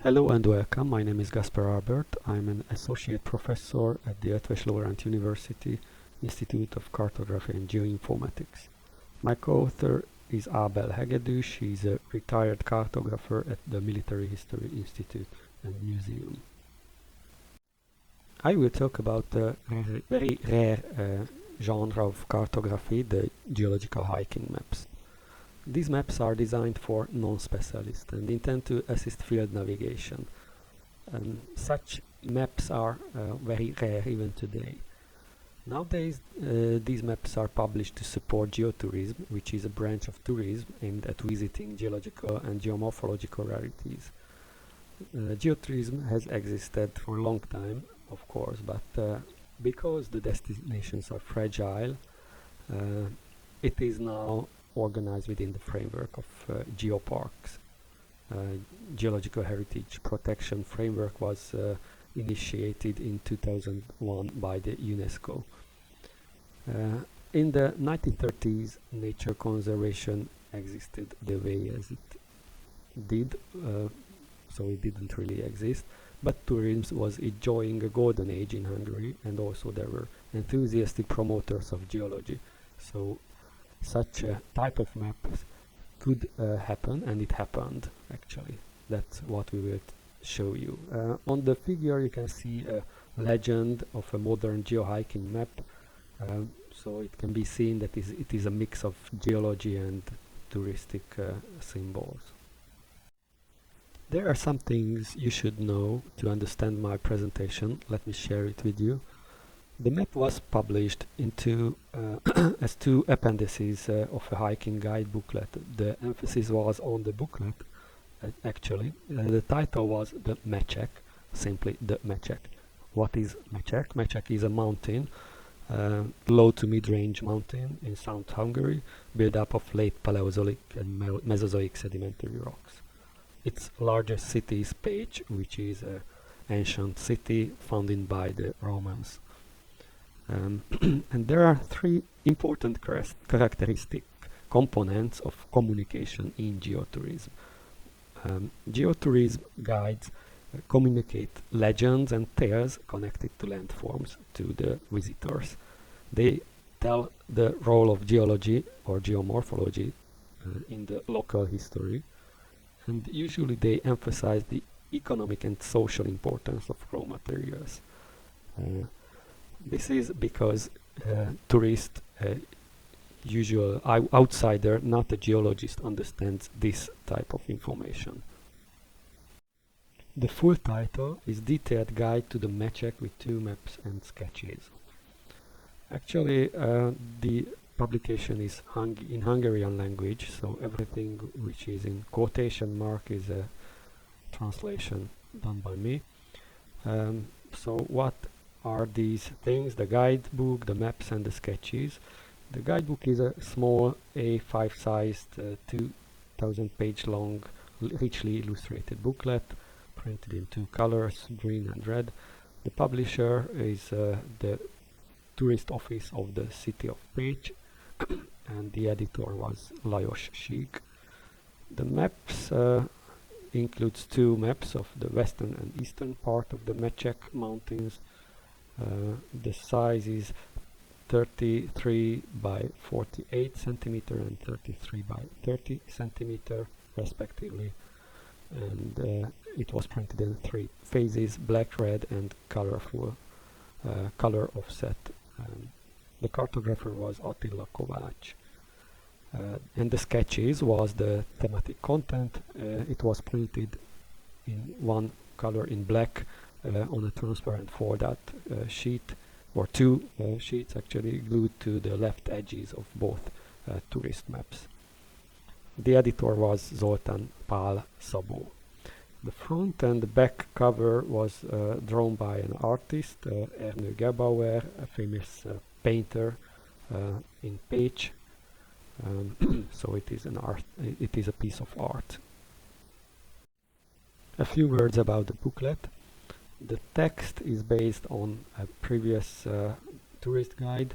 Hello and welcome. My name is Gaspar Albert. I'm an associate professor at the Eötvös Loránd University Institute of Cartography and Geoinformatics. My co-author is Ábel Hegedűs. She's a retired cartographer at the Military History Institute and Museum. I will talk about a very rare genre of cartography, the geological hiking maps. These maps are designed for non-specialists and intend to assist field navigation. Such maps are very rare even today. Nowadays, these maps are published to support geotourism, which is a branch of tourism aimed at visiting geological and geomorphological rarities. Geotourism has existed for a long time, of course, but because the destinations are fragile, it is now organized within the framework of geoparks. Geological Heritage Protection Framework was initiated in 2001 by the UNESCO. In the 1930s, nature conservation existed the way as it did, so it didn't really exist, but tourism was enjoying a golden age in Hungary, and also there were enthusiastic promoters of geology. So such a type of map could happen, and it happened actually. That's what we will show you. On the figure you can see a legend of a modern geohiking map. So it can be seen that it is a mix of geology and touristic symbols. There are some things you should know to understand my presentation. Let me share it with you. The map was published into as two appendices of a hiking guide booklet. The emphasis was on the booklet, actually. The title was the Mecsek, simply the Mecsek. What is Mecsek? Mecsek is a mountain, low to mid-range mountain in South Hungary, built up of late Paleozoic and Mesozoic sedimentary rocks. Its largest city is Pécs, which is an ancient city founded by the Romans. And there are three important characteristic components of communication in geotourism. Geotourism guides communicate legends and tales connected to landforms to the visitors. They tell the role of geology or geomorphology in the local history, and usually they emphasize the economic and social importance of raw materials. This is because tourist, usual outsider, not a geologist, understands this type of information. The full title is Detailed Guide to the Mecsek with two maps and sketches. Actually, the publication is in Hungarian language, so everything which is in quotation mark is a translation done by me. So what are these things? The guidebook, the maps and the sketches. The guidebook is a small A5 sized 2000 page long richly illustrated booklet printed in two colors, green and red. The publisher is the tourist office of the city of Pécs and the editor was Lajos Sík. The maps includes two maps of the western and eastern part of the Mecsek mountains. The size is 33 by 48 centimeter and 33 by 30 centimeter respectively, and it was printed in three phases: black, red and colorful color offset. The cartographer was Attila Kovács, and the sketches was the thematic content. It was printed in one color in black on a transparent fold-out sheet, or two sheets actually, glued to the left edges of both tourist maps. The editor was Zoltán Pál Szabó. The front and the back cover was drawn by an artist, Ernő Gebauer, a famous painter in Pécs. So it is an art. It is a piece of art. A few words about the booklet. The text is based on a previous tourist guide,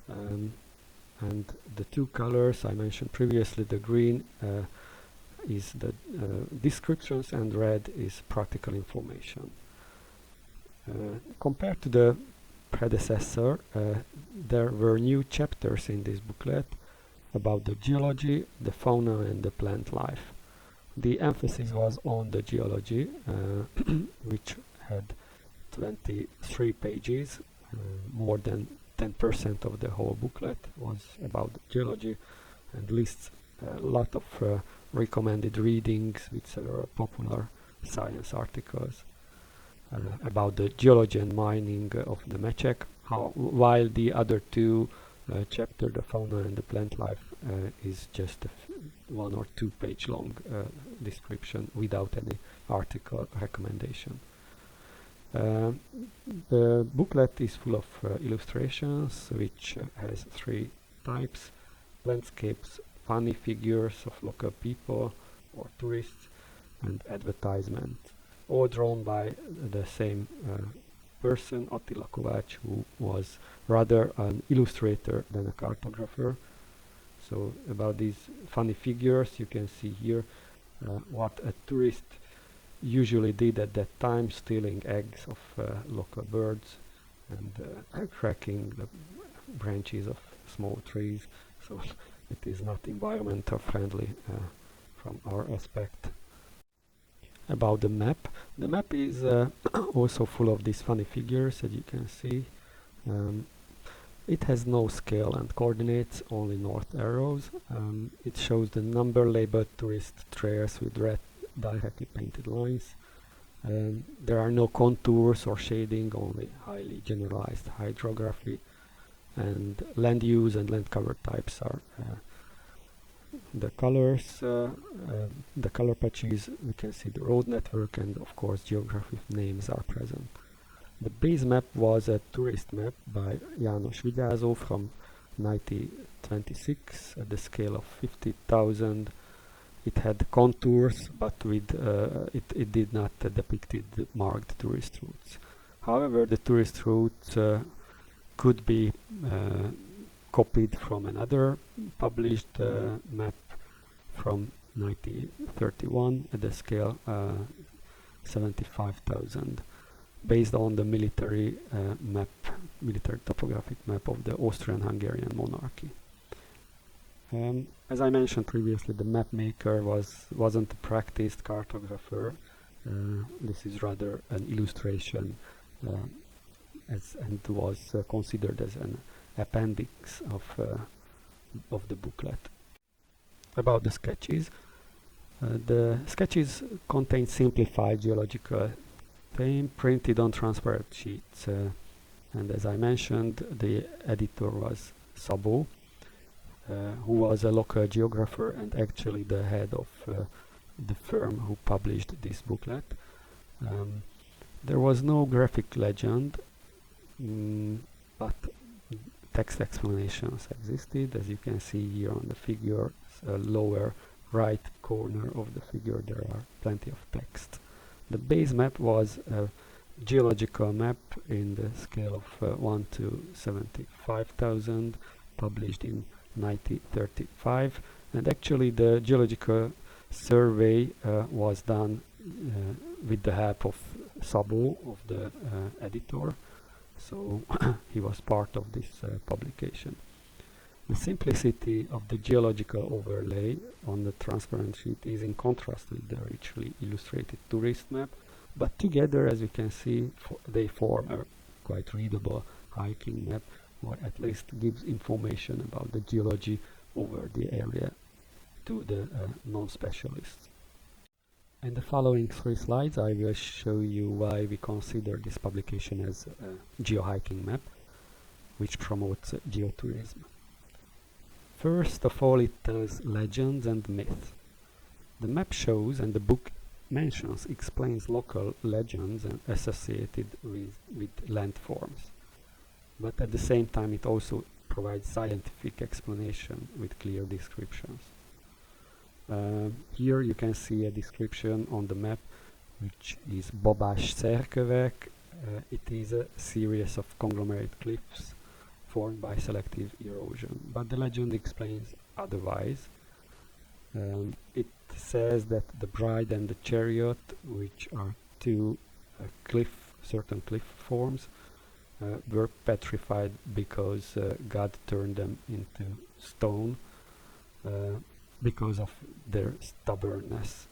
and the two colors I mentioned previously, the green is the descriptions, and red is practical information. Compared to the predecessor, there were new chapters in this booklet about the geology, the fauna, and the plant life. The emphasis was on the geology, which had 23 pages. More than 10% of the whole booklet was about geology, and lists a lot of recommended readings with several popular science articles about the geology and mining of the Mechek, while the other two chapter, the fauna and the plant life, is just a 1 or 2 page long description without any article recommendation. The booklet is full of illustrations, which has 3 types: landscapes, funny figures of local people or tourists, and advertisement, all drawn by the same person, Attila Kovács, who was rather an illustrator than a cartographer. So about these funny figures, you can see here what a tourist usually did at that time, stealing eggs of local birds and cracking the branches of small trees. So it is not environmental friendly from our aspect. About the map is also full of these funny figures, as you can see. It has no scale and coordinates, only north arrows. It shows the number labeled tourist trails with red directly painted lines. There are no contours or shading, only highly generalized hydrography, and land use and land cover types are the colors, the color patches. We can see the road network, and of course geographic names are present. The base map was a tourist map by János Vigyázó from 1926 at the scale of 50,000. It had contours, but with it did not depict the marked tourist routes. However, the tourist routes could be copied from another published map from 1931 at the scale 75,000, based on the military topographic map of the Austrian-Hungarian monarchy. As I mentioned previously, the map maker wasn't a practiced cartographer. This is rather an illustration, and was considered as an appendix of the booklet. About the sketches, the sketches contain simplified geological theme printed on transparent sheets, and as I mentioned, the editor was Szabó, who was a local geographer and actually the head of the firm who published this booklet. There was no graphic legend, but text explanations existed. As you can see here on the figure, lower right corner of the figure, there are plenty of text. The base map was a geological map in the scale of 1 to 75,000, published in 1935, and actually the geological survey was done with the help of Szabó, of the editor, so he was part of this publication. The simplicity of the geological overlay on the transparent sheet is in contrast with the richly illustrated tourist map, but together, as you can see, they form a quite readable hiking map, or at least gives information about the geology over the area to the non-specialists. In the following 3 slides, I will show you why we consider this publication as a geohiking map, which promotes geotourism. First of all, it tells legends and myths. The map shows, and the book mentions, explains local legends and associated with landforms. But at the same time, it also provides scientific explanation with clear descriptions. Here you can see a description on the map, which is Babás szerkövek. It is a series of conglomerate cliffs formed by selective erosion, but the legend explains otherwise. It says that the bride and the chariot, which are two certain cliff forms, were petrified because God turned them into stone because of their stubbornness.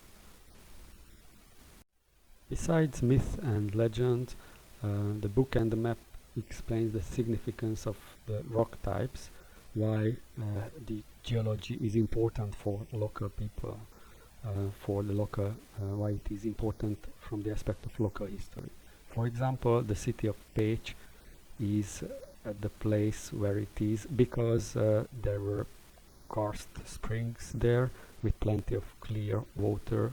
Besides myth and legend, the book and the map explains the significance of the rock types, why the geology is important for local people, why it is important from the aspect of local history. For example, the city of Pécs is at the place where it is because there were karst springs there with plenty of clear water,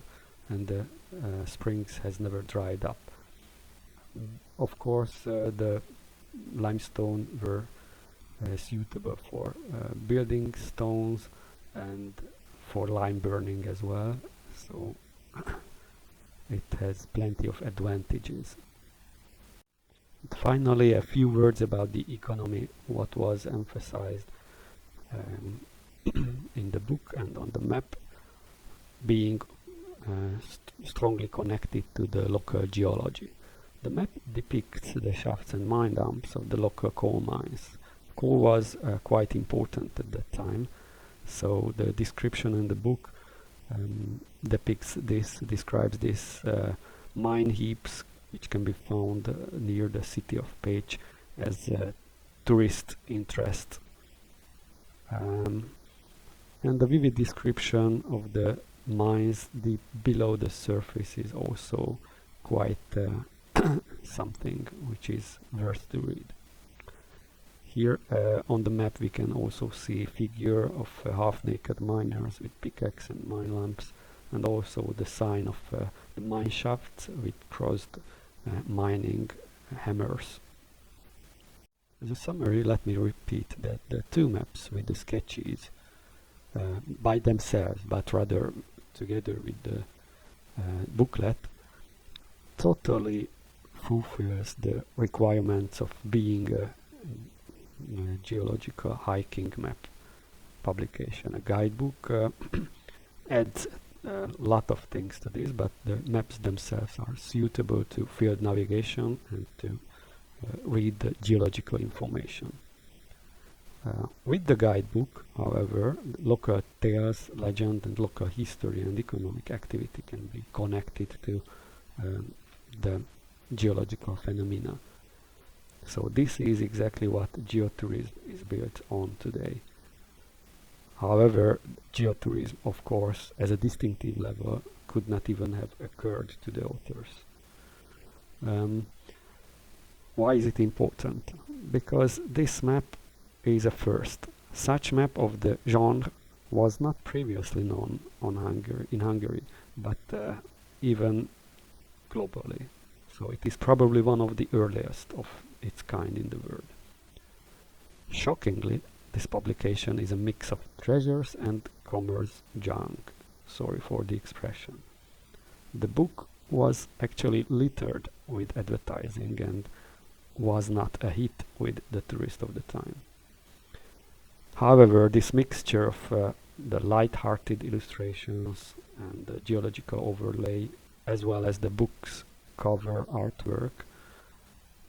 and the springs has never dried up. Of course, the limestone were suitable for building stones and for lime burning as well, so it has plenty of advantages. And finally, a few words about the economy, what was emphasized in the book and on the map, being strongly connected to the local geology. The map depicts the shafts and mine dumps of the local coal mines. Coal was quite important at that time, so the description in the book describes these mine heaps which can be found near the city of Pécs as tourist interest. And the vivid description of the mines deep below the surface is also quite something which is worth to read. Here on the map we can also see a figure of half-naked miners with pickaxe and mine lamps, and also the sign of the mine shafts with crossed mining hammers. As a summary, let me repeat that the two maps with the sketches by themselves, but rather together with the booklet, totally fulfills the requirements of being a geological hiking map publication. A guidebook adds a lot of things to this, but the maps themselves are suitable to field navigation and to read the geological information. With the guidebook, however, local tales, legend, and local history and economic activity can be connected to the geological phenomena. So this is exactly what geotourism is built on today. However, geotourism, of course, as a distinctive level, could not even have occurred to the authors. Why is it important? Because this map is a first. Such map of the genre was not previously known in Hungary, but even globally. So it is probably one of the earliest of its kind in the world. Shockingly, this publication is a mix of treasures and commerce junk. Sorry for the expression. The book was actually littered with advertising and was not a hit with the tourists of the time. However, this mixture of the light-hearted illustrations and the geological overlay, as well as the book's cover artwork,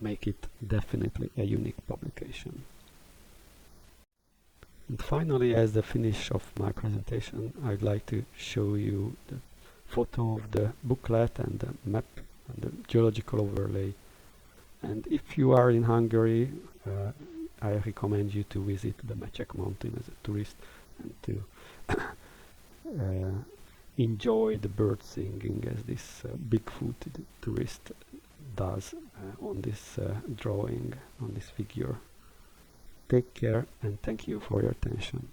make it definitely a unique publication. And finally, as the finish of my presentation, I'd like to show you the photo of the booklet and the map and the geological overlay. And if you are in Hungary, I recommend you to visit the Mecsek mountain as a tourist and to enjoy the bird singing as this big-footed tourist does on this drawing, on this figure. Take care and thank you for your attention.